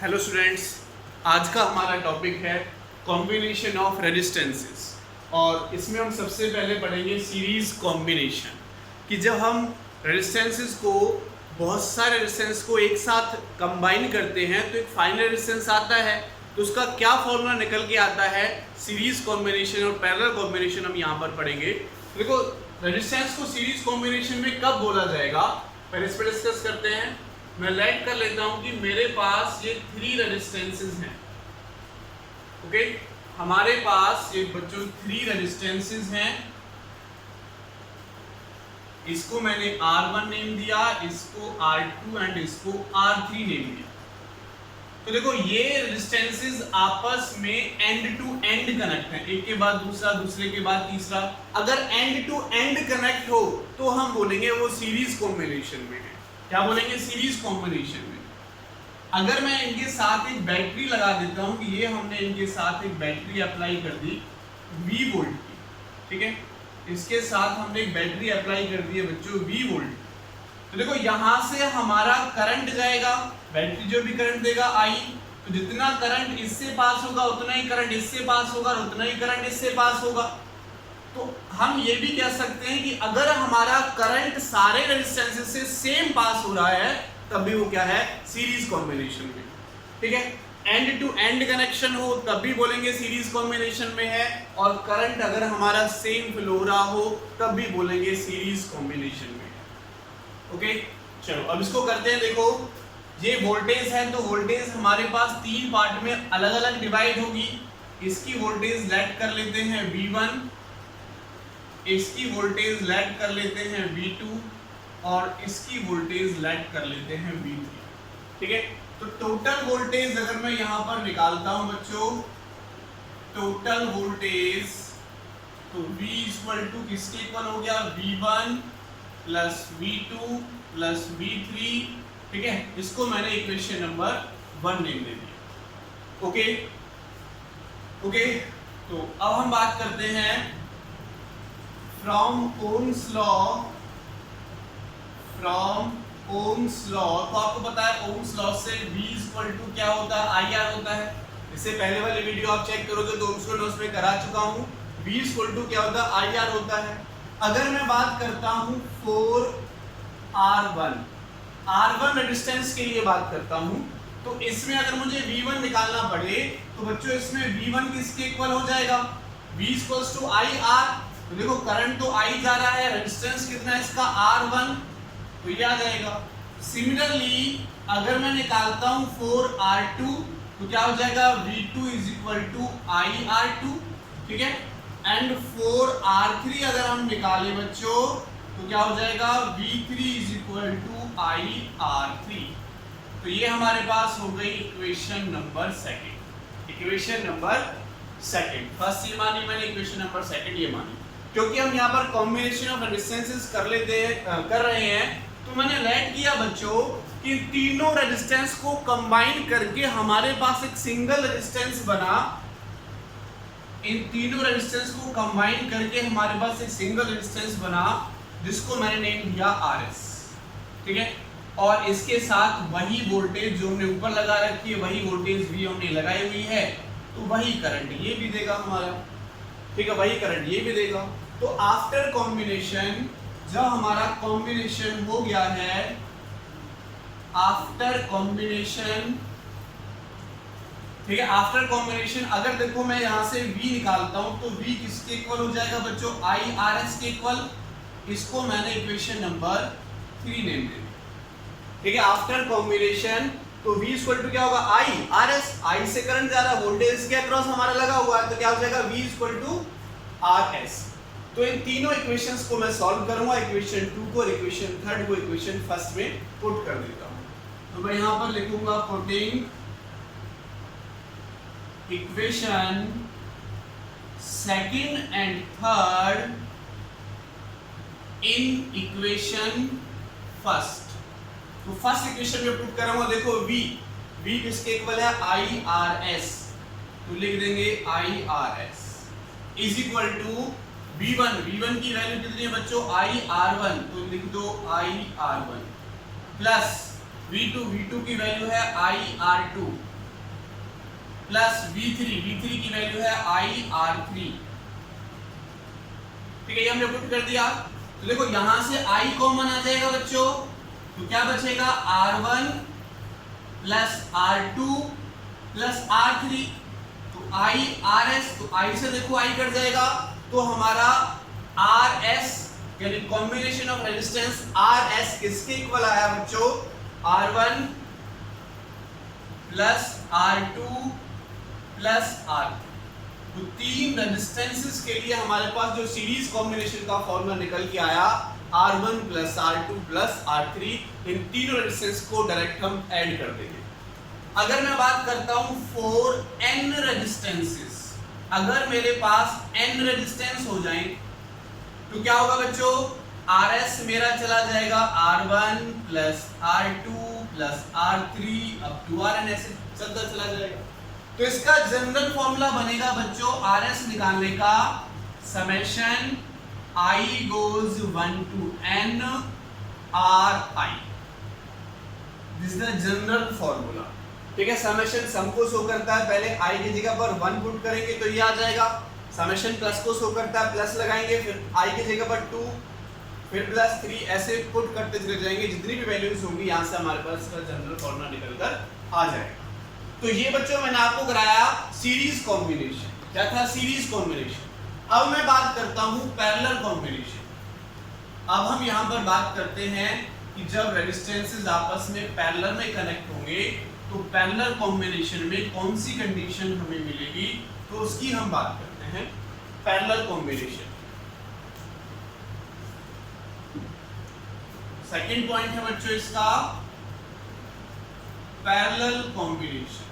Hello students, आज का हमारा टॉपिक है कॉम्बिनेशन ऑफ रेजिस्टेंसेस और इसमें हम सबसे पहले पढ़ेंगे सीरीज कॉम्बिनेशन कि जब हम रेजिस्टेंसेस को बहुत सारे रेजिस्टेंस को एक साथ कंबाइन करते हैं तो एक फाइनल रेजिस्टेंस आता है। तो उसका क्या फॉर्मूला निकल के आता है, सीरीज कॉम्बिनेशन और पैरेलल कॉम्बिनेशन हम यहाँ पर पढ़ेंगे। देखो, रेजिस्टेंस को सीरीज कॉम्बिनेशन में कब बोला जाएगा, पहले इस पर डिस्कस करते हैं। मैं लेट कर लेता हूं कि मेरे पास ये 3 रेजिस्टेंसेस हैं। ओके, हमारे पास ये बच्चों 3 रेजिस्टेंसेस हैं। इसको मैंने R1 नेम दिया, इसको R2 एंड इसको R3 नेम दिया। तो देखो, ये रेजिस्टेंसेस आपस में एंड टू एंड कनेक्ट हैं, एक के बाद दूसरा, दूसरे के बाद तीसरा। अगर एंड टू एंड कनेक्ट हो तो हम बोलेंगे वो सीरीज कॉम्बिनेशन में है। क्या बोलेंगे? सीरीज कॉम्बिनेशन में। अगर मैं इनके साथ एक बैटरी लगा देता हूं कि ये हमने इनके साथ एक बैटरी अप्लाई कर दी V वोल्ट की, ठीक है, इसके साथ हमने एक बैटरी अप्लाई कर दी है बच्चों V वोल्ट। तो देखो, यहां से हमारा करंट जाएगा, बैटरी जो भी करंट देगा I, तो जितना करंट इससे पास होगा उतना ही करंट इससे पास होगा और उतना ही करंट इससे पास होगा। तो हम ये भी कह सकते हैं कि अगर हमारा करंट सारे रेजिस्टेंसेस से सेम पास हो रहा है तब भी वो क्या है, सीरीज कॉम्बिनेशन में। ठीक है, एंड टू एंड कनेक्शन हो तब भी बोलेंगे सीरीज कॉम्बिनेशन में है, और करंट अगर हमारा सेम फ्लो हो रहा हो तब भी बोलेंगे सीरीज कॉम्बिनेशन में है। ओके, चलो अब इसको करते हैं। देखो, ये वोल्टेज है, तो वोल्टेज हमारे पास 3 पार्ट में अलग अलग डिवाइड होगी। इसकी वोल्टेज लेट कर लेते हैं V1, इसकी वोल्टेज लेट कर लेते हैं V2 और इसकी वोल्टेज लेट कर लेते हैं V3। ठीक है, तो टोटल वोल्टेज अगर मैं यहां पर निकालता हूं बच्चों, टोटल वोल्टेज, तो V इक्वल टू किसके इक्वल हो गया, V1 plus V2 plus V3। ठीक है, इसको मैंने इक्वेशन नंबर 1 नेम दे दिया। ओके ओके, तो अब हम बात करते हैं फ्रॉम ओम्स लॉ। तो आपको पता है ओम्स लॉ से V इक्वल टू क्या होता है, IR होता है। इससे पहले वाले वीडियो आप चेक करोगे तो ओम्स लॉ उसमें करा चुका हूं। V इक्वल टू क्या होता है, IR होता है। अगर मैं बात करता हूं 4R1 रेजिस्टेंस के लिए बात करता हूं, तो इसमें अगर मुझे V1 निकालना पड़े तो बच्चों इसमें V1 किसके इक्वल हो जाएगा, V इक्वल्स टू IR। तो देखो, करंट तो I जा रहा है, रेजिस्टेंस कितना है इसका, R1, तो ये आ जाएगा। सिमिलरली अगर मैं निकालता हूं 4R2 तो क्या हो जाएगा, V2 is equal to IR2। ठीक है, एंड 4R3 अगर हम निकालें बच्चों तो क्या हो जाएगा, V3 is equal to IR3। तो ये हमारे पास हो गई equation number second. Equation number second, first ये मानी मैंने, इक्वेशन नंबर सेकंड ये मानी, क्योंकि हम यहाँ पर कॉम्बिनेशन ऑफ रेजिस्टेंसेस कर रहे हैं। तो मैंने लेट किया बच्चों कि तीनों रेजिस्टेंस को कंबाइन करके हमारे पास एक सिंगल रेजिस्टेंस बना। इन तीनों रेजिस्टेंस को कंबाइन करके हमारे पास एक सिंगल रेजिस्टेंस बना जिसको मैंने नेम दिया RS। ठीक है, और इसके साथ वही वोल्टेज जो हमने ऊपर लगा रखी है, वही वोल्टेज भी हमने लगाई हुई है, तो वही करंट ये भी देगा हमारा। ठीक है, वही करंट ये भी देगा। तो आफ्टर कॉम्बिनेशन, जब हमारा कॉम्बिनेशन हो गया है, आफ्टर कॉम्बिनेशन, ठीक है, आफ्टर कॉम्बिनेशन अगर देखो मैं यहां से V निकालता हूं तो V किसके इक्वल हो जाएगा बच्चों, IRS के इक्वल। इसको मैंने इक्वेशन नंबर 3 नेम दे दिया। ठीक है, आफ्टर कॉम्बिनेशन तो V इक्वल टू क्या होगा, IRS, I से करंट जा रहा है, वोल्टेज के अक्रॉस हमारा लगा हुआ है, तो क्या हो जाएगा, V इक्वल टू RS। तो इन तीनों इक्वेशंस को मैं सॉल्व करूंगा, इक्वेशन 2 को और इक्वेशन 3 को इक्वेशन 1 में पुट कर देता हूं। तो मैं यहां पर लिखूंगा putting equation second and third in equation first. तो फर्स्ट इक्वेशन में पुट करूंगा, देखो V किसके इक्वल है, IRS, तो लिख देंगे IRS is equal to V1 की वैल्यू कितनी है बच्चों, IR1, तो लिख दो IR1 प्लस V2 की वैल्यू है IR2, प्लस V3 की वैल्यू है IR3, ठीक है, ये हमने पुट कर दिया। तो देखो यहां से I कॉमन आ जाएगा बच्चों, तो क्या बचेगा R1 plus R2 plus R3, तो IRS, तो I से देखो I कट जाएगा, तो हमारा RS यानी कॉम्बिनेशन ऑफ रेजिस्टेंस RS किसके इक्वल आया बच्चों, R1 plus R2 plus R3। तो तीन रेजिस्टेंसेस के लिए हमारे पास जो सीरीज कॉम्बिनेशन का फॉर्मूला निकल के आया R1 plus R2 plus R3, इन तीनों रेजिस्टेंस को डायरेक्ट हम ऐड कर देंगे। अगर मैं बात करता हूं फॉर n रेजिस्टेंसेस, अगर मेरे पास n रेजिस्टेंस हो जाएं तो क्या होगा बच्चों, RS मेरा चला जाएगा R1 plus R2 plus R3 up to Rn, ऐसे चलता चला जाएगा। तो इसका जनरल फॉर्मूला बनेगा बच्चों RS निकालने का, summation I goes 1 to n Ri, this is the general formula, ठीक है। समेशन सम को शो करता है, पहले I की जगह पर 1 पुट करेंगे तो ये आ जाएगा, समेशन प्लस को शो करता है, प्लस लगाएंगे, फिर I की जगह पर 2, फिर प्लस 3, ऐसे पुट करते चले जाएंगे, जितनी भी वैल्यूज होंगी यहां से हमारे पास इसका जनरल फॉर्मूला निकलकर आ जाएगा। तो ये बच्चों मैंने आपको कराया सीरीज कॉम्बिनेशन, क्या था सीरीज कॉम्बिनेशन। अब मैं बात करता हूं पैरेलल कॉम्बिनेशन। अब हम यहां पर बात करते हैं कि जब रेजिस्टेंसेस आपस में पैरेलल में कनेक्ट होंगे तो पैरेलल कॉम्बिनेशन में कौन सी कंडीशन हमें मिलेगी, तो उसकी हम बात करते हैं। पैरेलल कॉम्बिनेशन सेकंड पॉइंट है बच्चों इसका, पैरेलल कॉम्बिनेशन।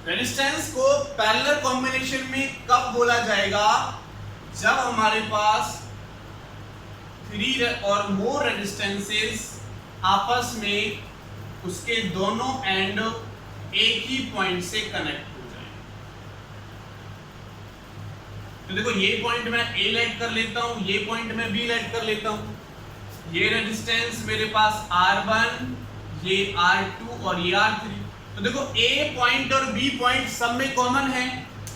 रेजिस्टेंस को पैरेलल कॉम्बिनेशन में कब बोला जाएगा, जब हमारे पास 3 और मोर रेजिस्टेंसेस आपस में उसके दोनों एंड एक ही पॉइंट से कनेक्ट हो जाए। तो देखो ये पॉइंट मैं A लेट कर लेता हूं, ये पॉइंट मैं B लेट कर लेता हूं। ये रेजिस्टेंस मेरे पास R1, ये R2 और ये R3। तो देखो A पॉइंट और B पॉइंट सब में कॉमन है,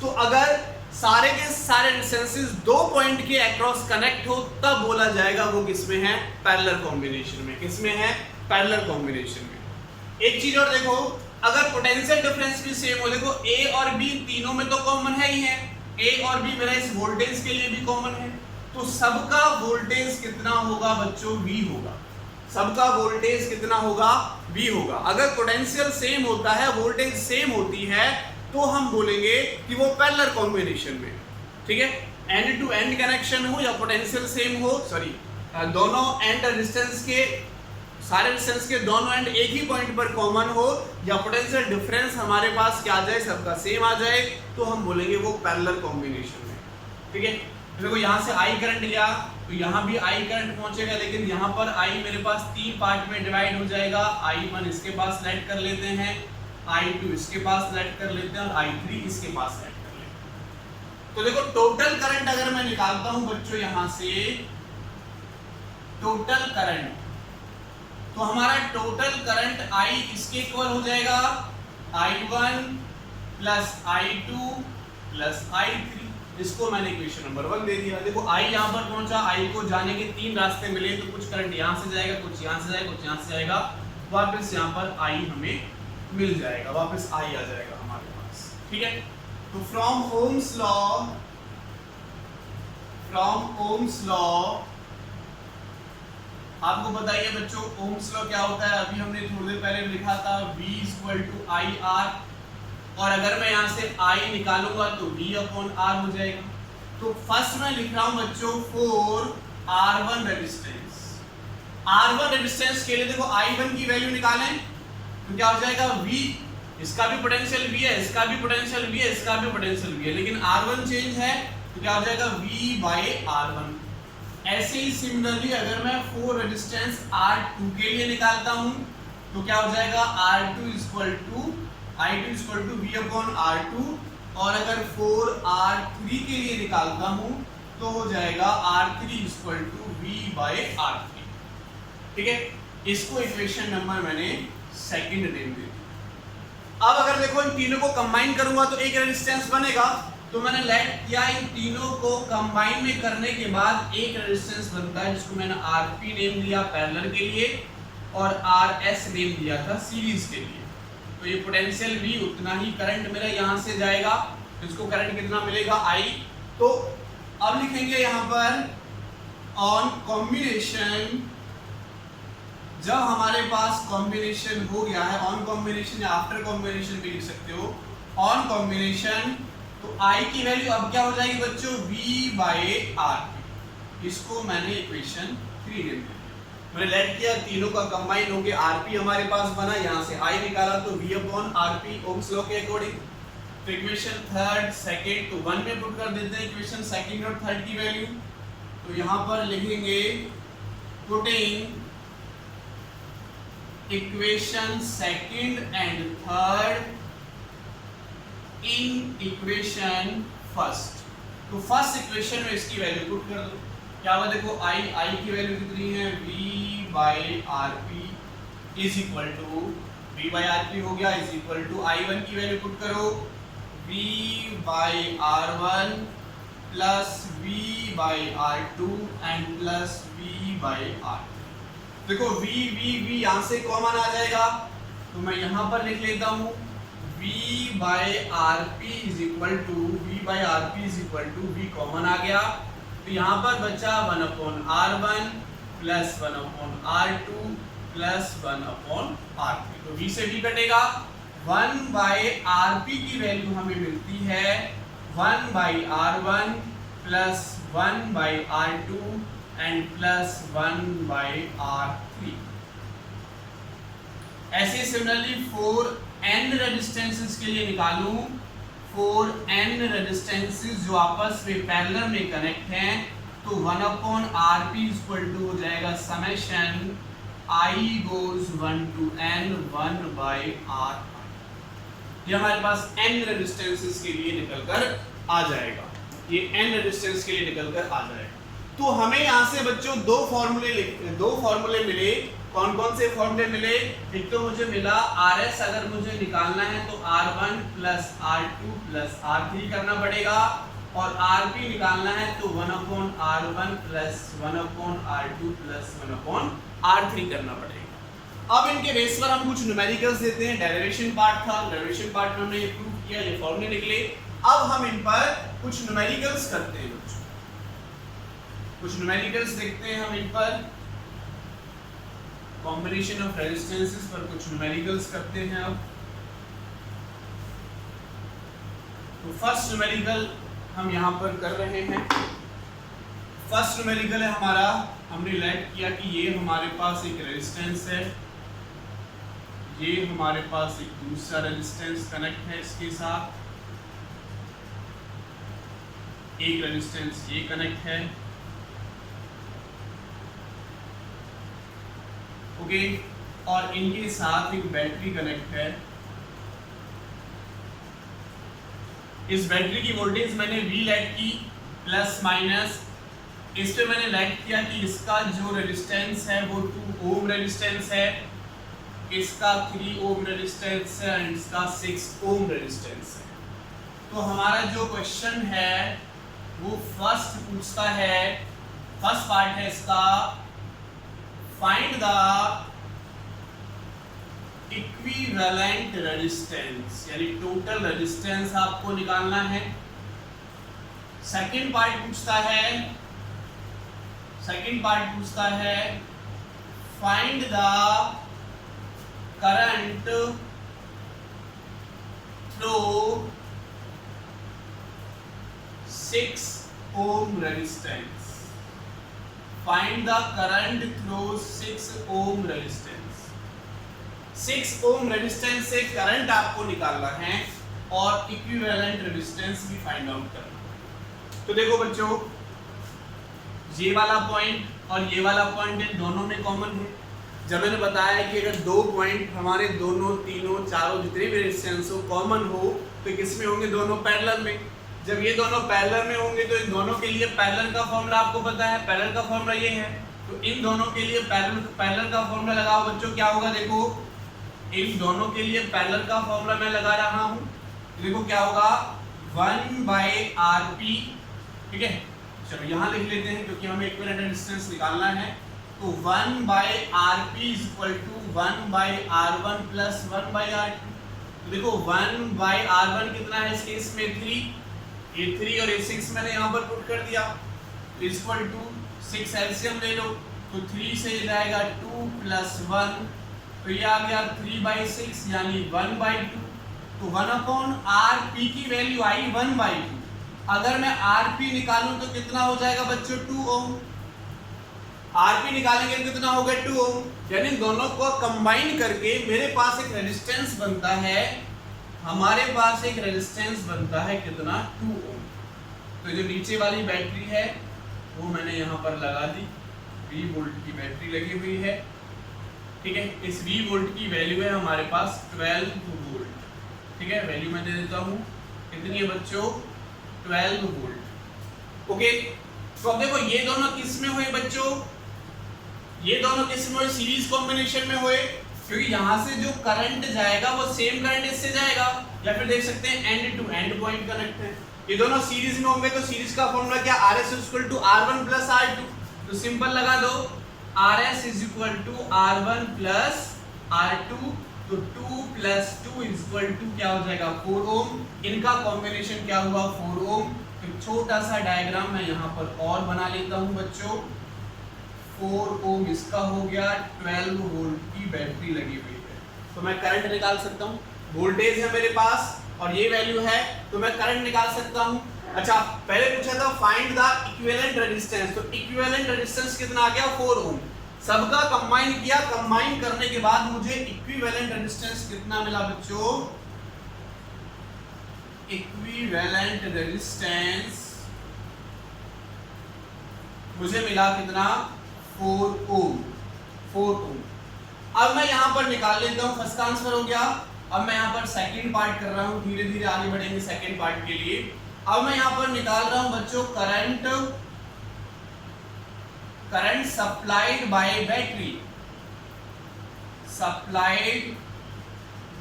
तो अगर सारे के सारे रेजिस्टेंसेस दो पॉइंट के अक्रॉस कनेक्ट हो तब बोला जाएगा वो किसमें है, पैरेलल कॉम्बिनेशन में। किसमें है, पैरेलल कॉम्बिनेशन में। एक चीज और देखो, अगर पोटेंशियल डिफरेंस भी सेम हो, देखो A और B तीनों में तो कॉमन है ही है, A और B मेरा इस वोल्टेज के लिए भी कॉमन है, तो सबका वोल्टेज कितना होगा बच्चों, V होगा। सबका वोल्टेज कितना होगा, V होगा। अगर पोटेंशियल सेम होता है, वोल्टेज सेम होती है, तो हम बोलेंगे कि वो पैरेलल कॉम्बिनेशन में, ठीक है। एंड टू एंड कनेक्शन हो या पोटेंशियल सेम हो, सॉरी दोनों एंड रेजिस्टेंस के सारे रेजिस्टेंस के दोनों एंड एक ही पॉइंट पर कॉमन हो, या पोटेंशियल डिफरेंस हमारे पास क्या आ जाए, सबका सेम आ जाए, तो हम बोलेंगे वो पैरेलल कॉम्बिनेशन में, ठीक है। देखो यहाँ से I करंट गया तो यहाँ भी I करंट पहुंचेगा, लेकिन यहाँ पर I मेरे पास 3 पार्ट में डिवाइड हो जाएगा। I1 इसके पास सेलेक्ट कर लेते हैं, I2 इसके पास सेलेक्ट कर लेते हैं और I3 इसके पास सेलेक्ट कर लेते हैं। तो देखो टोटल करंट अगर मैं निकालता हूं बच्चों यहाँ से टोटल करंट, तो हमारा टोटल करंट I इसके इक्वल हो जाएगा I1 plus I2 plus I3। इसको मैंने इक्वेशन नंबर 1 दे दिया। देखो I यहाँ पर पहुंचा, I को जाने के 3 रास्ते मिले, तो कुछ करंट यहाँ से जाएगा, कुछ यहाँ से जाएगा, कुछ यहाँ से जाएगा, वापस यहाँ पर I हमें मिल जाएगा, वापस I आ जाएगा हमारे पास, ठीक है। तो फ्रॉम ओम्स लॉ आपको बताइए बच्चों, ओम्स लॉ क्या होता है, अभी हमने थोड़ी देर पहले लिखा था V = IR, और अगर मैं यहाँ से I निकालूंगा तो V/R हो जाएगा। तो फर्स्ट मैं लिख रहा हूं बच्चों for R1 resistance. R1 resistance के लिए देखो I1 की वैल्यू निकालें तो क्या हो जाएगा, V, इसका भी पोटेंशियल V है, इसका भी पोटेंशियल V है, इसका भी पोटेंशियल V है, लेकिन R1 चेंज है तो क्या हो जाएगा V/R1। ऐसे ही सिमिलरली अगर मैं फॉर रेजिस्टेंस R2 के लिए निकालता हूं तो क्या हो जाएगा, I2 = V/R2, और अगर फॉर R3 के लिए निकालता हूं तो हो जाएगा R3 = V/R3, ठीक है। इसको इक्वेशन नंबर मैंने सेकंड नेम दे दी। अब अगर देखो इन तीनों को कंबाइन करूंगा तो एक रेजिस्टेंस बनेगा, तो मैंने लेट किया इन तीनों को कंबाइन में करने के बाद एक रेजिस्टेंस बनता है जिसको मैंने आरपी नेम दिया पैरेलल के लिए और आरएस नेम दिया था सीरीज के लिए। तो ये पोटेंशियल V उतना ही करंट मेरा यहाँ से जाएगा, इसको करंट कितना मिलेगा I। तो अब लिखेंगे यहाँ पर ऑन कॉम्बिनेशन, जब हमारे पास कॉम्बिनेशन हो गया है, ऑन कॉम्बिनेशन या आफ्टर कॉम्बिनेशन भी लिख सकते हो, ऑन कॉम्बिनेशन, तो I की वैल्यू अब क्या हो जाएगी बच्चों V/RP। इसको मैंने इक्वेशन 3 नेम दिया, मैंने लेट किया, तीनों का कंबाइन हो गया, RP हमारे पास बना, यहाँ से I निकाला तो V/RP ओम्स लॉ के अकॉर्डिंग। तो इक्वेशन थर्ड सेकंड तो 1 में पुट कर देते हैं इक्वेशन सेकंड और थर्ड की वैल्यू। तो यहाँ पर लिखेंगे putting equation second and third in equation first. तो फर्स्ट इक्वेशन में इसकी वैल्यू पुट कर दो, क्या हुआ देखो I की वैल्यू कितनी है V/RP is equal to V/RP हो गया इज इक्वल टू I1 की वैल्यू पुट करो V/R1 plus V/R2 and plus V/R। देखो V यहाँ से कॉमन आ जाएगा, तो मैं यहाँ पर लिख लेता हूँ V/RP is equal to V common आ गया, तो यहाँ पर बचा 1/R1 plus 1/R2 plus 1/R3। तो V से V कटेगा, 1/RP की वैल्यू हमें मिलती है 1/R1 plus 1/R2 and plus 1/R3। ऐसे सिमिलरली 4n रेजिस्टेंसेस के लिए निकालूं, 4n रेजिस्टेंसेस जो आपस में पैरेलल में कनेक्ट हैं, तो 1/RP इक्वल टू हो जाएगा summation I goes 1 to n 1/R। ये हमारे पास n रेजिस्टेंसेस के लिए निकलकर आ जाएगा, ये n रेजिस्टेंस के लिए निकलकर आ जाएगा। तो हमें यहाँ से बच्चों दो फॉर्मूले मिले। कौन कौन से फॉर्मूले मिले? एक तो मुझे मिला RS अगर मुझे निकालना है तो R1 plus R2 plus R3 करना पड़ेगा, और RP निकालना है तो 1/R1 plus 1/R2 plus 1/R3 करना पड़ेगा। अब इनके बेस पर हम कुछ न्यूमेरिकल्स देते हैं, डेरिवेशन पार्ट था, डेरिवेशन पार्ट में हमने ये प्रूव किया, ये फॉर्मूले निकले। अब हम इन पर कुछ न्यूमेरिकल्स करते हैं, कुछ न्यूमेरिकल्स देखते हैं हम इन पर, कॉम्बिनेशन ऑफ रेजिस्टेंसेस पर कुछ न्यूमेरिकल्स करते हैं। अब तो फर्स्ट न्यूमेरिकल हम यहाँ पर कर रहे हैं। फर्स्ट न्यूमेरिकल है हमारा, हमने लेट किया कि ये हमारे पास एक रेजिस्टेंस है, ये हमारे पास एक दूसरा रेजिस्टेंस कनेक्ट है इसके साथ, एक रेजिस्टेंस ये कनेक्ट है, ओके, और इनके साथ एक बैटरी कनेक्ट है। इस बैटरी की वोल्टेज मैंने V लेट की प्लस माइनस, इस पे मैंने लेट किया कि इसका जो रेजिस्टेंस है वो 2 ओम रेजिस्टेंस है, इसका 3 ओम रेजिस्टेंस है एंड इसका 6 ओम रेजिस्टेंस है। तो हमारा जो क्वेश्चन है वो फर्स्ट पूछता है, फर्स्ट पार्ट है इसका, फाइंड द इक्विवेलेंट रेजिस्टेंस, यानी टोटल रेजिस्टेंस आपको निकालना है। सेकंड पार्ट पूछता है find the current through 6 ohm resistance, find the current through 6 ohm resistance. 6 ohm resistance से करंट आपको निकालना है और इक्विवेलेंट रेजिस्टेंस भी फाइंड आउट करना है। तो देखो बच्चों, ये वाला पॉइंट और ये वाला पॉइंट इन दोनों में कॉमन है। जब मैंने बताया कि अगर दो पॉइंट हमारे दोनों तीनों चारों जितने भी रेजिस्टेंस हो कॉमन हो तो किस में होंगे? दोनों पैरेलल में। जब ये दोनों पैरेलल में होंगे तो इन दोनों के लिए पैरेलल का फॉर्मूला आपको पता है, पैरेलल का फॉर्मूला ये है। तो इन दोनों के लिए पैरेलल का फॉर्मूला लगाओ बच्चों, क्या होगा देखो, इन दोनों के लिए पैरेलल का फॉर्मूला मैं लगा रहा हूं। देखो क्या होगा 1/rp, ठीक है। चलो यहां लिख लेते हैं क्योंकि हमें इक्विवेलेंट रेजिस्टेंस निकालना है। तो 1/rp is equal to 1/r1 plus 1/r2। तो देखो 1/r1 कितना है इस केस में 3, ये 3 और ये 6 मैंने यहाँ पर पुट कर दिया, इज इक्वल टू 6 एलसीएम ले लो, तो 3 से जाएगा 2 प्लस 1, तो ये आ गया 3/6 यानी 1/2। तो 1/rp की वैल्यू आई 1/2। अगर मैं rp निकालूं तो कितना हो जाएगा बच्चों 2 ओम। rp निकालेंगे तो कितना होगा 2 ओम, यानी दोनों को कंबाइन करके मेरे पास एक रेजिस्टेंस बनता है, हमारे पास एक रेजिस्टेंस बनता है कितना 2 ओम। तो जो नीचे वाली बैटरी है वो मैंने यहाँ पर लगा दी, 20 वोल्ट की बैटरी लगी हुई है, ठीक है। इस 20 वोल्ट की वैल्यू है हमारे पास 12 वोल्ट, ठीक है। वैल्यू मैं दे देता हूँ कितनी है बच्चों 12 वोल्ट, ओके। तो अब देखो ये दोनों किस में हुए बच्चों, ये दोनों किस में हुए सीरीज कॉम्बिनेशन में हुए, क्योंकि यहाँ से जो करंट जाएगा वो सेम करंट इससे जाएगा, या फिर देख सकते हैं end to end point connect है। ये दोनों सीरीज में होंगे तो सीरीज का फॉर्मूला क्या RS equal to R1 plus R2, तो सिंपल लगा दो RS is equal to R1 plus R2, तो 2 प्लस 2 इज इक्वल टू क्या हो जाएगा 4 ओम। इनका कॉम्बिनेशन क्या हुआ 4 ओम। एक छोटा सा डायग्राम मैं यहाँ पर और बना लेता हूँ बच्चों। 4 ओम इसका हो गया, 12 वोल्ट की बैटरी लगी हुई है, तो मैं करंट निकाल सकता हूँ। वोल्टेज है मेरे पास और ये वैल्यू है, तो मैं करंट निकाल सकता हूँ। अच्छा पहले पूछा था फाइंड द इक्विवेलेंट रेजिस्टेंस, तो इक्विवेलेंट रेजिस्टेंस कितना आ गया 4 ओम। सबका कंबाइन किया, कंबाइन करने के बाद मुझे इक्विवेलेंट रेजिस्टेंस कितना मिला बच्चों, इक्विवेलेंट रेजिस्टेंस मुझे मिला कितना 4 ओम, 4 ओम। अब मैं यहां पर निकाल लेता हूं, फर्स्ट आंसर हो गया। अब मैं यहां पर सेकंड पार्ट कर रहा हूं, धीरे धीरे आगे बढ़ेंगे सेकंड पार्ट के लिए। अब मैं यहां पर निकाल रहा हूं बच्चों current supplied by battery, supplied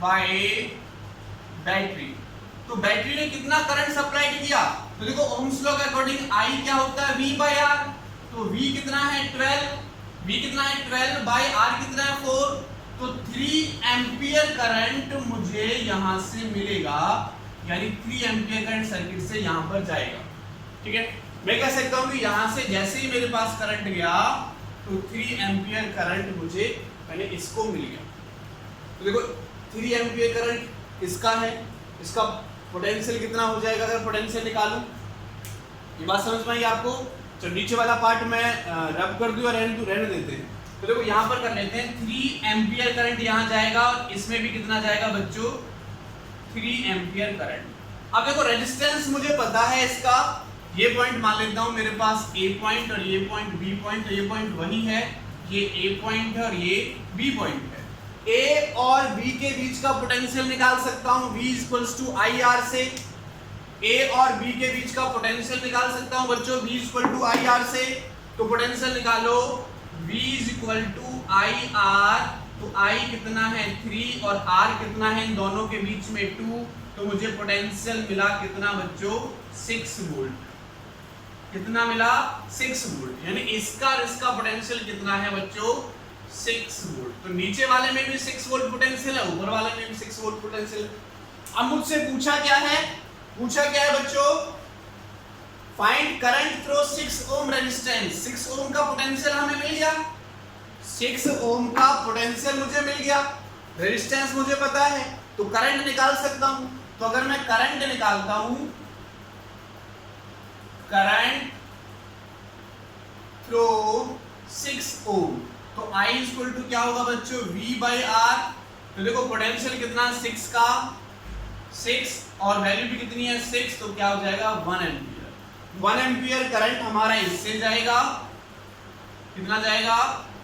by battery. तो बैटरी ने कितना करंट सप्लाई किया, तो देखो ओम्स लॉ के अकॉर्डिंग आई क्या होता है V/R, तो V कितना है 12, V कितना है 12 बाय R कितना है 4, तो 3 एम्पियर करंट मुझे यहां से मिलेगा, यानी 3 एम्पियर करंट सर्किट से यहां पर जाएगा, ठीक है। मैं कह सकता हूं कि यहां से जैसे ही मेरे पास करंट गया तो 3 एम्पियर करंट मुझे मैंने इसको मिल गया। तो देखो 3 एम्पियर करंट इसका है, इसका पोटेंशियल कितना हो जाएगा अगर पोटेंशियल निकालूं, ये बात समझ में आई आपको। तो नीचे वाला पार्ट मैं रब कर दूं और रहने देते हैं। तो देखो यहां पर कर लेते हैं 3 एम्पियर करंट यहां जाएगा और इसमें भी कितना जाएगा बच्चों 3 एम्पियर करंट। अब देखो रेजिस्टेंस मुझे पता है इसका, ये पॉइंट मान लेता हूं मेरे पास A पॉइंट और ये पॉइंट B पॉइंट, तो ये पॉइंट वही है, ये A पॉइंट है और ये B पॉइंट है। A और B के बीच का पोटेंशियल निकाल सकता हूं V इक्वल्स टू IR से। A और B के बीच का पोटेंशियल निकाल सकता हूं बच्चों V इक्वल टू IR से। तो पोटेंशियल निकालो V इक्वल टू IR, तो I कितना है 3 और R कितना है इन दोनों के बीच में 2, तो मुझे पोटेंशियल मिला कितना बच्चों 6 वोल्ट। कितना मिला 6 वोल्ट, यानी इसका और इसका पोटेंशियल कितना है बच्चों 6 वोल्ट। तो नीचे वाले में भी 6 वोल्ट पोटेंशियल है, ऊपर वाले में भी 6 वोल्ट पोटेंशियल। अब मुझसे पूछा क्या है बच्चों, find current through 6 ohm resistance. 6 ओम का पोटेंशियल हमें मिल गया, 6 ओम का पोटेंशियल मुझे मिल गया, रेजिस्टेंस मुझे पता है, तो करंट निकाल सकता हूं। तो अगर मैं करंट निकालता हूं, करंट थ्रू 6 ओम, तो I इक्वल टू क्या होगा बच्चों V/R। तो देखो पोटेंशियल कितना 6 का 6 और वैल्यू भी कितनी है 6, तो क्या हो जाएगा 1 एम्पियर। 1 एम्पियर करंट हमारा इससे जाएगा, कितना जाएगा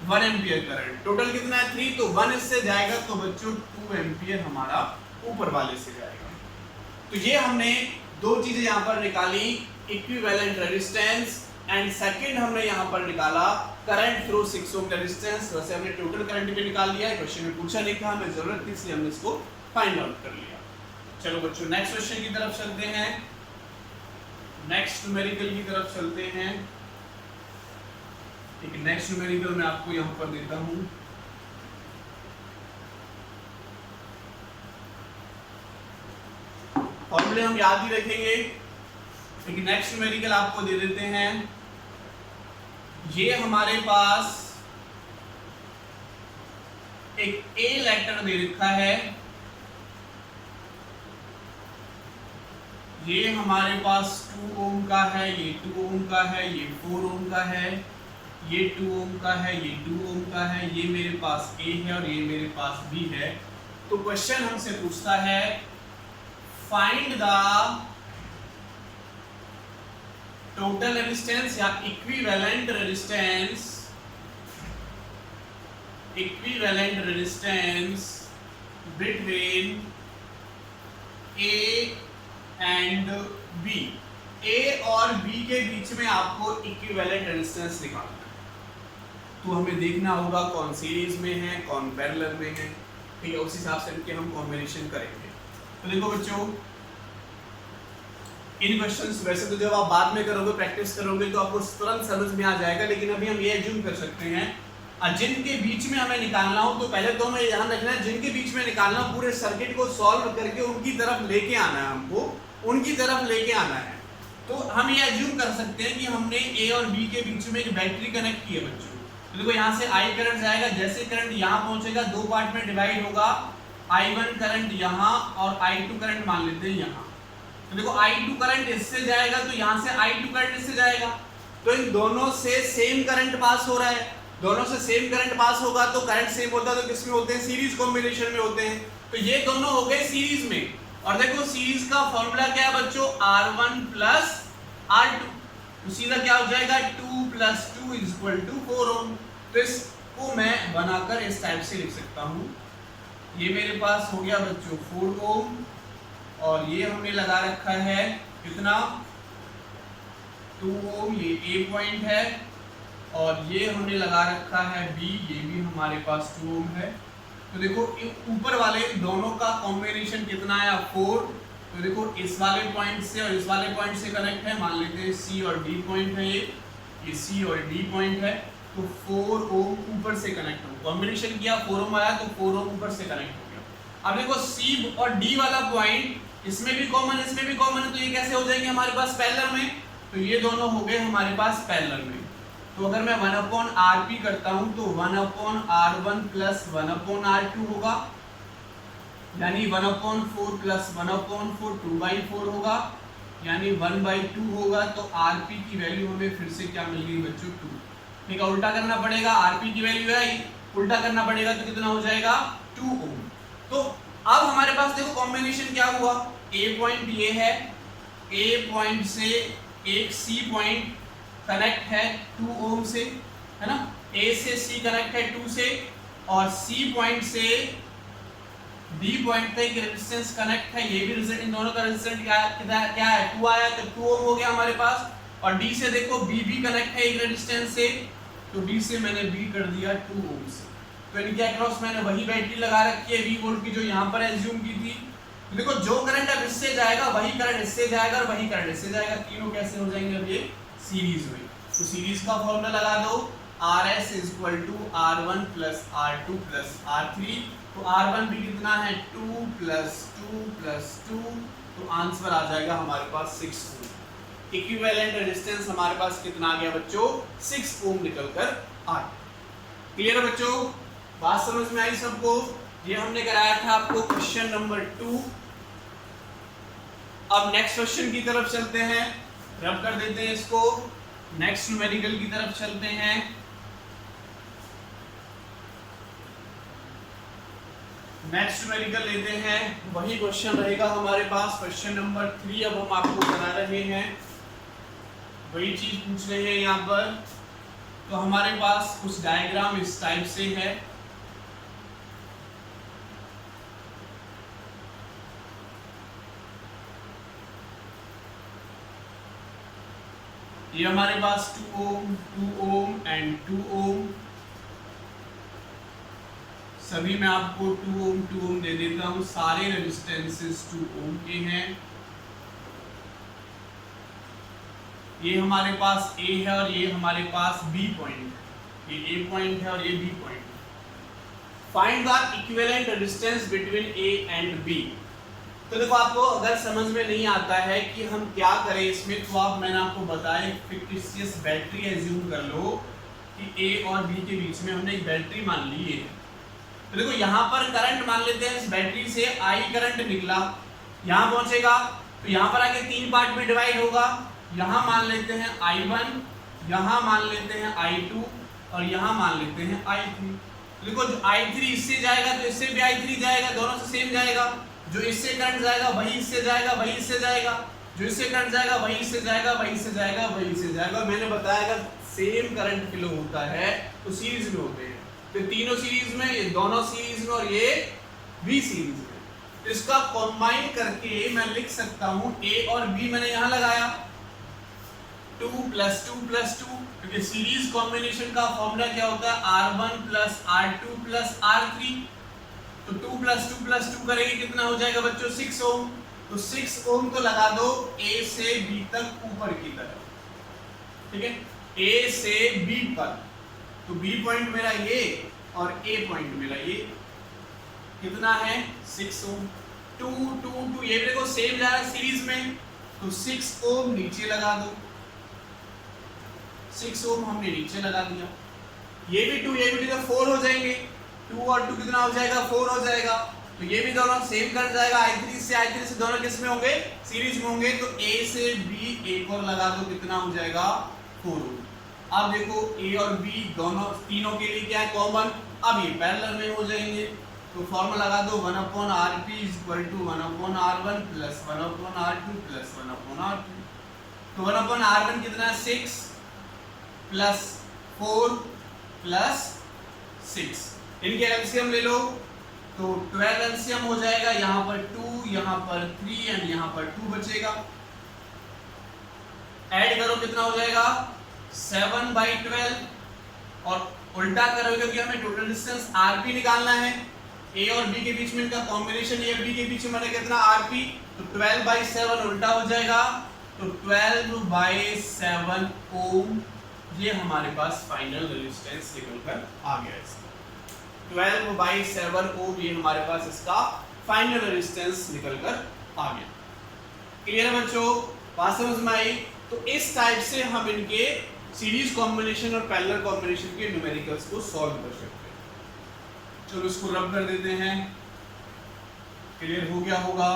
1 एम्पियर करंट। टोटल कितना है 3, तो 1 इससे जाएगा, तो बच्चों 2 एम्पियर हमारा ऊपर वाले से जाएगा। तो ये हमने दो चीजें यहाँ पर निकाली, इक्विवेलेंट रेजिस्टेंस एंड सेकंड हमने यहाँ पर निकाला करंट थ्रू 6 ओम रेजिस्टेंस। वैसे हमने टोटल करंट भी निकाल लिया है, क्वेश्चन में पूछा नहीं था, हमें जरूरत थी इसलिए हमने इसको फाइंड आउट कर लिया। चलो बच्चों नेक्स्ट क्वेश्चन की तरफ चलते हैं, नेक्स्ट न्यूमेरिकल की तरफ चलते हैं। एक नेक्स्ट न्यूमेरिकल मैं आपको यहां पर देता हूं। फॉर्मूले हम याद ही रखेंगे। एक नेक्स्ट न्यूमेरिकल आपको दे देते हैं। ये हमारे पास एक ए लेटर दे रखा है, ये हमारे पास 2 ओम का है, ये 2 ओम का है, ये 4 ओम का है, ये 2 ओम का है, ये 2 ओम का है, ये मेरे पास ए है और ये मेरे पास बी है। तो क्वेश्चन हमसे पूछता है फाइंड द टोटल रेजिस्टेंस या equivalent resistance between A and B. A और बी के बीच में आपको इक्विवेलेंट रेजिस्टेंस निकालना है। तो हमें देखना होगा कौन सीरीज में है, कौन पैरेलल में है, ठीक है, उस हिसाब से इनके हम कॉम्बिनेशन करेंगे। तो देखो बच्चों, इन क्वेश्चंस वैसे तो जब आप बाद में करोगे, प्रैक्टिस करोगे तो आपको तुरंत समझ में आ जाएगा, लेकिन अभी हम ये एज्यूम कर सकते हैं जिनके बीच में हमें निकालना हो, तो पहले तो हमें ध्यान रखना है जिनके बीच में निकालना हो पूरे सर्किट को सॉल्व करके उनकी तरफ लेके आना है, हमको उनकी तरफ लेके आना है। तो हम ये एज्यूम कर सकते हैं कि हमने ए और बी के बीच में एक बैटरी कनेक्ट की है बच्चों। तो देखो यहाँ से आई करंट जाएगा, जैसे करंट यहाँ पहुंचेगा दो पार्ट में डिवाइड होगा, I1 करंट यहाँ और I2 करंट मान लेते हैं यहाँ। तो देखो I2 करंट इससे जाएगा तो यहाँ से I2 करंट इससे जाएगा, तो इन दोनों से सेम करंट पास हो रहा है, दोनों से सेम करंट पास होगा तो करंट सेम होता है, तो किसमें होते हैं, सीरीज कॉम्बिनेशन में होते हैं। तो ये दोनों हो गए सीरीज में। और देखो सीरीज का फॉर्मूला क्या है बच्चों, R1 प्लस R2, तो सीधा क्या हो जाएगा 2 + 2 = 4 ओम। तो इसको मैं बनाकर इस टाइप से लिख सकता हूँ, ये मेरे पास हो गया बच्चों 4 ओम, और ये हमने लगा रखा है कितना 2 ओम, ये ए पॉइंट है, और ये हमने लगा रखा है बी, ये भी हमारे पास 2 ओम है। तो देखो ऊपर वाले दोनों का कॉम्बिनेशन कितना है 4, तो देखो इस वाले पॉइंट से और इस वाले पॉइंट से कनेक्ट है, मान लेते हैं सी और डी पॉइंट है, ये सी और डी पॉइंट है, तो 4 ओम ऊपर से कनेक्ट हो, कॉम्बिनेशन किया 4 ओम आया तो 4 ओम ऊपर से कनेक्ट हो गया। अब देखो सी और डी वाला पॉइंट इसमें भी कॉमन, इसमें भी कॉमन है, तो ये कैसे हो जाएंगे हमारे पास पैरेलल में, तो ये दोनों हो गए हमारे पास पैरेलल में। तो अगर मैं 1/Rp करता हूं तो 1/R1 प्लस 1/R2 होगा, यानी 1/4 प्लस 1/4 2/4 होगा, यानी 1/2 होगा। तो Rp की वैल्यू हमें फिर से क्या मिल गई बच्चों 2, ठीक है, उल्टा करना पड़ेगा, Rp की वैल्यू है, उल्टा करना पड़ेगा तो कितना हो जाएगा 2 ओम। तो अब हमारे पास देखो कॉम्बिनेशन क्या हुआ, ए पॉइंट ये है, ए पॉइंट से एक सी पॉइंट कनेक्ट है 2 ओम से, है ना, ए से सी कनेक्ट है 2 से, और सी पॉइंट से डी पॉइंट तक रेजिस्टेंस कनेक्ट है, ये भी रेजिस्टेंस, इन दोनों का रेजिस्टेंस क्या है 2 आया, तो 2 ओम हो गया हमारे पास। और डी से देखो बी भी कनेक्ट है एक रेजिस्टेंस से, तो बी से मैंने बी कर दिया 2 ओम से। तो इनके अक्रॉस मैंने वही बैटरी लगा रखी है 20 वोल्ट की जो यहाँ पर एज्यूम की थी। तो देखो जो करंट अब इससे जाएगा वही करंट इससे जाएगा और वही करंट इससे जाएगा, तीनों कैसे हो जाएंगे अब ये सीरीज में। तो सीरीज का फॉर्मूला लगा दो, Rs = R1 + R2 + R3। तो R1 भी कितना है 2 + 2 + 2, तो आंसर आ जाएगा हमारे पास 6 ओम। इक्विवेलेंट रेजिस्टेंस हमारे पास कितना आ गया बच्चों 6 ओम निकल कर आ गया। क्लियर है बच्चों, बात समझ में आई सबको। ये हमने कराया था आपको क्वेश्चन नंबर 2। अब नेक्स्ट क्वेश्चन की तरफ चलते हैं, रब कर देते हैं इसको, नेक्स्ट न्यूमेरिकल की तरफ चलते हैं। नेक्स्ट न्यूमेरिकल लेते हैं, वही क्वेश्चन रहेगा हमारे पास, क्वेश्चन नंबर 3 अब हम आपको करा रहे हैं, वही चीज पूछ रहे हैं यहाँ पर। तो हमारे पास कुछ डायग्राम इस टाइप से है, ये हमारे पास 2 ओम, 2 ओम एंड 2 ओम, सभी में आपको 2 ओम 2 ओम दे देता हूं, सारे रेजिस्टेंसेस 2 ओम के हैं। ये हमारे पास ए है और ये हमारे पास बी पॉइंट है, ये ए पॉइंट है और ये बी पॉइंट है। Find the equivalent resistance between A and B. तो देखो आपको अगर समझ में नहीं आता है कि हम क्या करें इसमें, तो आप मैंने आपको बताया फिक्टिशियस बैटरी एज्यूम कर लो कि ए और बी के बीच में हमने एक बैटरी मान ली है। तो देखो यहाँ पर करंट मान लेते हैं, इस बैटरी से आई करंट निकला, यहाँ पहुंचेगा तो यहाँ पर आके 3 पार्ट में डिवाइड होगा। यहाँ मान लेते हैं I1, यहाँ मान लेते हैं I2 और यहाँ मान लेते हैं I3। तो देखो जो I3 इससे जाएगा तो इससे भी I3 जाएगा, दोनों से सेम जाएगा। जो इससे करंट जाएगा वही इससे जाएगा, वही इससे जाएगा, जो इससे करंट जाएगा वही इससे जाएगा, वही इससे जाएगा, वही इससे जाएगा। मैंने बताया अगर सेम करंट फ्लो होता है तो सीरीज में होते हैं, तो तीनों सीरीज में, ये दोनों सीरीज में और ये भी सीरीज में। तो इसका कंबाइन करके मैं लिख सकता हूं ए और बी मैंने यहां लगाया 2 + 2 + 2, क्योंकि सीरीज कॉम्बिनेशन का फॉर्मूला क्या होता है R1 + R2 + R3। तो 2 + 2 + 2 करेंगे कितना हो जाएगा बच्चों 6 ओम। तो 6 ओम तो लगा दो ए से बी तक ऊपर की तरफ, ठीक है, ए से बी पर। तो बी पॉइंट मेरा ये और ए पॉइंट मेरा ये कितना है 6 ओम। 2 2 2 ये देखो सेम जा रहा है सीरीज में, तो 6 ओम नीचे लगा दो, 6 ओम हमने नीचे लगा दिया। ये भी 2 ये भी 2 4 हो जाएंगे, 2 और 2 कितना हो जाएगा 4 हो जाएगा। तो ये भी दोनों सेम कर जाएगा, I3 से दोनों किस में होंगे सीरीज में होंगे। तो ए से बी एक और लगा दो, कितना हो जाएगा 4 ओम। अब देखो ए और बी दोनों तीनों के लिए क्या है कॉमन, अब ये पैरेलल में हो जाएंगे। तो फॉर्मूला लगा दो 1/Rp = 1/R1 + 1/R2 + 1/R2। तो 1/R1 कितना है 6 + 4 + 6, इनके एलसीएम ले लो तो 12 एलसीएम हो जाएगा। यहाँ पर 2, यहाँ पर 3 एंड यहाँ पर 2 बचेगा। ऐड करो कितना हो जाएगा 7/12 और उल्टा करो क्योंकि हमें टोटल डिस्टेंस आरपी निकालना है। ए और बी के बीच में इनका कॉम्बिनेशन ए और बी के बीच में मैंने कितना आरपी, तो 12/7 उल्टा हो जाएगा। तो 12/7 ओम ये हमारे पास फाइनल रेजिस्टेंस निकलकर आ गया इसका। 12/7 ओम ये हमारे पास इसका फाइनल रेजिस्टेंस निकलकर आ गया। क्लियर है बच्चों, बात समझ में आई? तो इस टाइप से हम इनके सीरीज कॉम्बिनेशन और पैरेलल कॉम्बिनेशन के न्यूमेरिकल्स को सॉल्व कर सकते हैं। चलो इसको रब कर देते हैं। क्लियर हो गया होगा,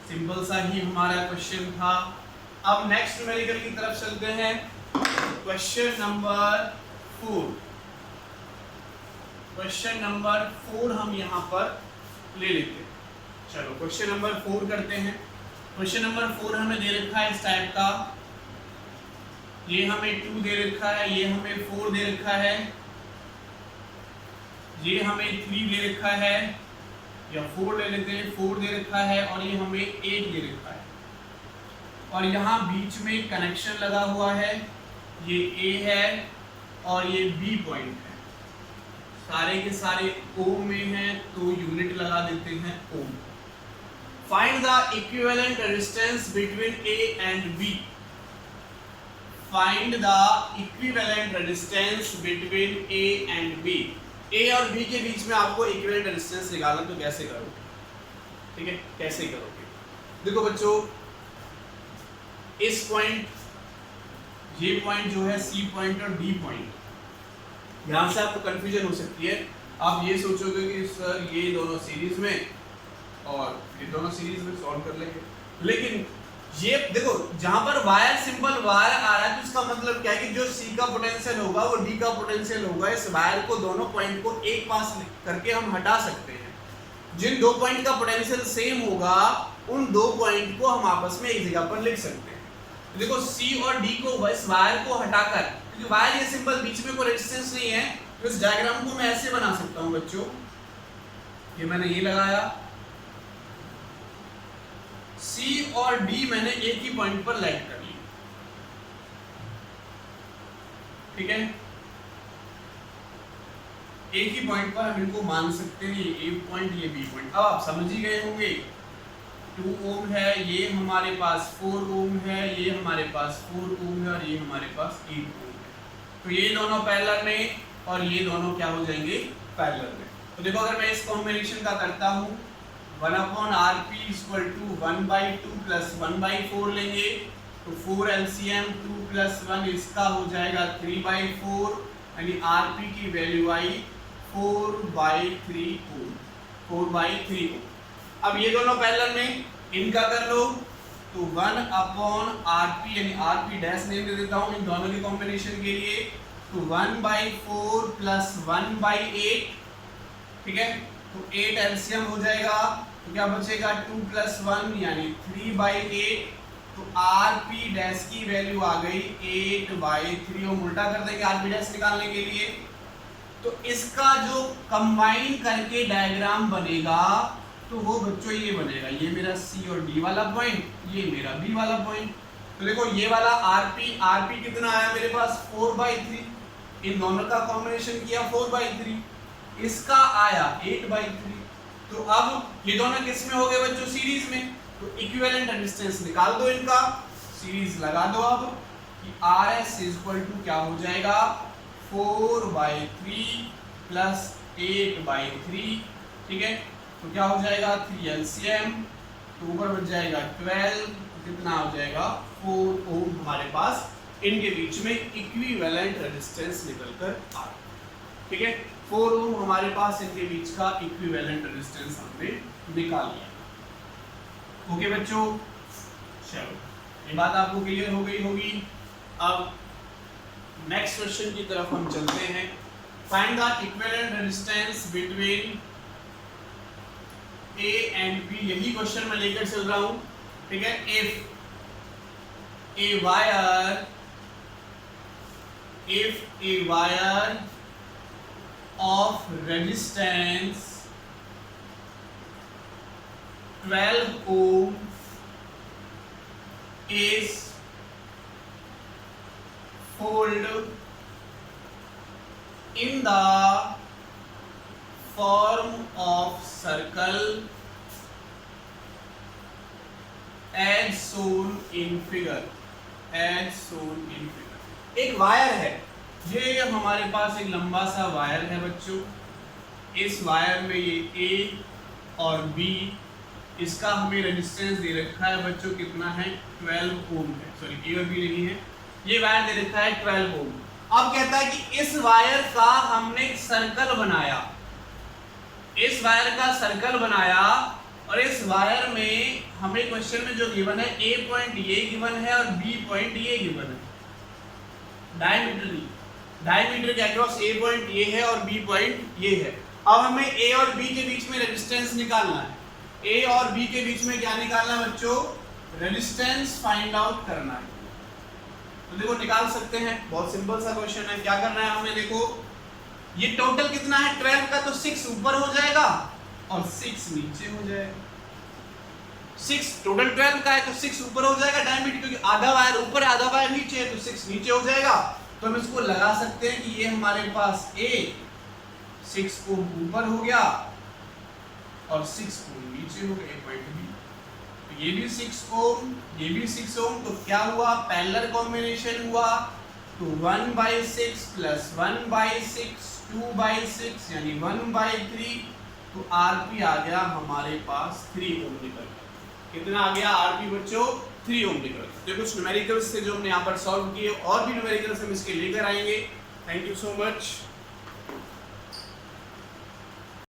सिंपल सा ही हमारा क्वेश्चन था। अब नेक्स्ट न्यूमेरिकल की तरफ चलते हैं। Question number 4। क्वेश्चन नंबर 4 हम यहाँ पर ले लेते हैं। चलो क्वेश्चन नंबर 4 करते हैं। क्वेश्चन नंबर 4 हमें दे रखा है इस टाइप का, ये हमें 2 दे रखा है, ये हमें 4 दे रखा है, ये हमें 3 दे रखा है, या 4 ले लेते हैं, 4 दे रखा है और ये हमें 8 दे रखा है। और यहाँ बीच में कनेक्शन लगा हुआ है, ये A है और ये B पॉइंट है, सारे के सारे ओम में हैं तो यूनिट लगा देते हैं ohm. Find the equivalent resistance between A and B। Find the equivalent resistance between A and B। A और B के बीच में आपको इक्विवेलेंट रेजिस्टेंस निकालना, तो कैसे करोगे? ठीक है, कैसे करोगे? देखो बच्चों, इस पॉइंट, ये पॉइंट जो है C पॉइंट और D पॉइंट, यहां से आपको कंफ्यूजन हो सकती है। आप ये सोचोगे कि सर ये दोनों सीरीज में और ये दोनों सीरीज में सॉल्व कर लेंगे, लेकिन ये देखो जहां पर वायर सिंपल वायर आ रहा है तो इसका मतलब क्या है कि जो C का पोटेंशियल होगा वो D का पोटेंशियल होगा। इस वायर को, दोनों पॉइंट को एक पास करके हम हटा सकते हैं। जिन दो पॉइंट का पोटेंशियल सेम होगा उन दो पॉइंट को हम आपस में एक जगह पर लिख सकते हैं। तो देखो C और D को, इस वायर को हटाकर, क्योंकि वायर ये सिंपल बीच में कोई रेजिस्टेंस नहीं है, तो इस डायग्राम को मैं ऐसे बना सकता हूं बच्चों। ये मैंने ये लगाया, C और D मैंने एक ही पॉइंट पर लाइट कर लिया। ठीक है, एक ही पॉइंट पर हम इनको मान सकते हैं, ये ए पॉइंट ये बी पॉइंट। अब आप समझ ही गए होंगे 2 ओम है, ये हमारे पास 4 ओम है, ये हमारे पास 4 ओम है और ये हमारे पास 8 ओम है। तो ये दोनों पैरेलल में और ये दोनों क्या हो जाएंगे, पैरेलल में। तो देखो अगर मैं इस कॉम्बिनेशन का करता हूँ 1/rp = 1/2 + 1/4 लेंगे तो 4 LCM 2 + 1 इसका हो जाएगा 3/4, यानी rp की वैल्यू आई 4/3 ओम, 4/3 ओम। अब ये दोनों पैरेलल में, इनका कर लो तो 1/rp यानी rp डैश नेम दे देता हूँ इन दोनों के कॉम्बिनेशन के लिए, तो 1/4 + 1/8, ठीक है, तो 8 LCM हो जाएगा तो क्या बचेगा 2 + 1 यानी 3/8, तो rp डैश की वैल्यू आ गई 8/3 ओम। उल्टा कर देंगे rp डैश निकालने के लिए, तो इसका जो कंबाइन करके डायग्राम बनेगा तो वो बच्चों ये बनेगा, ये मेरा C और D वाला पॉइंट, ये मेरा B वाला पॉइंट। तो देखो ये वाला rp कितना आया मेरे पास 4/3, इन दोनों का कॉम्बिनेशन किया 4/3, इसका आया 8/3। तो अब ये दोनों किस में हो गए बच्चों, सीरीज में, तो इक्विवेलेंट रेजिस्टेंस निकाल दो इनका, सीरीज लगा दो अब कि RS = क्या हो जाएगा 4/3 + 8/3, ठीक है, तो क्या हो जाएगा 3 LCM, तो ऊपर बच जाएगा 12, कितना हो जाएगा 4 ओम हमारे पास इनके बीच में इक्विवेलेंट रेजिस्टेंस निकल कर आ रहा है, ठीक है, 4 ओम हमारे पास इनके बीच का इक्विवेलेंट रेजिस्टेंस हमने निकाल लिया। ओके बच्चों, चलो ये बात आपको क्लियर हो गई होगी। अब नेक्स्ट क्वेश्चन की तरफ हम चलते हैं। Find the equivalent resistance between A and B, यही क्वेश्चन मैं लेकर चल रहा हूं, ठीक है। if a wire of resistance 12 ohm is folded in the form of circle as shown in figure, as shown in figure। एक वायर है, ये हमारे पास एक लंबा सा वायर है बच्चों, इस वायर में ये A और B, इसका हमें रेजिस्टेंस दे रखा है बच्चों, कितना है 12 ओम है, सॉरी A और B नहीं है, ये वायर दे रखा है 12 ओम। अब कहता है कि इस वायर का हमने एक सर्कल बनाया, इस वायर का सर्कल बनाया और इस वायर में हमें क्वेश्चन में जो गिवन है A पॉइंट ये गिवन है और B पॉइंट ये गिवन है, डायमीटर के अक्रॉस A पॉइंट ये है और B पॉइंट ये है। अब हमें A और B के बीच में रेजिस्टेंस निकालना है, A और B के बीच में क्या निकालना है बच्चों, रेजिस्टेंस फाइंड आउट करना है। तो देखो निकाल सकते हैं, बहुत सिंपल सा क्वेश्चन है। क्या करना है हमें, देखो ये टोटल कितना है 12 का, तो 6 ऊपर हो जाएगा और 6 नीचे हो जाएगा। 6 टोटल 12 का है तो 6 ऊपर हो जाएगा डायमीटर, क्योंकि आधा वायर ऊपर है आधा वायर नीचे है, तो 6 नीचे हो जाएगा। तो हम इसको लगा सकते हैं कि ये हमारे पास A 6 को ऊपर हो गया और 6 को नीचे हो गया, पॉइंट B, तो ये भी 6 ओम, ये भी 6 ओम। तो क्या हुआ, पैरेलल कॉम्बिनेशन हुआ, तो 1/6 + 1/6 2/6 यानी 1/3, तो Rp आ गया हमारे पास 3 ओम निकल। कितना आ गया Rp बच्चों, 3 ओम निकल। तो कुछ न्यूमेरिकल्स थे जो हमने यहाँ पर सॉल्व किए, और भी न्यूमेरिकल्स हम इसके लेकर आएंगे। Thank you so much.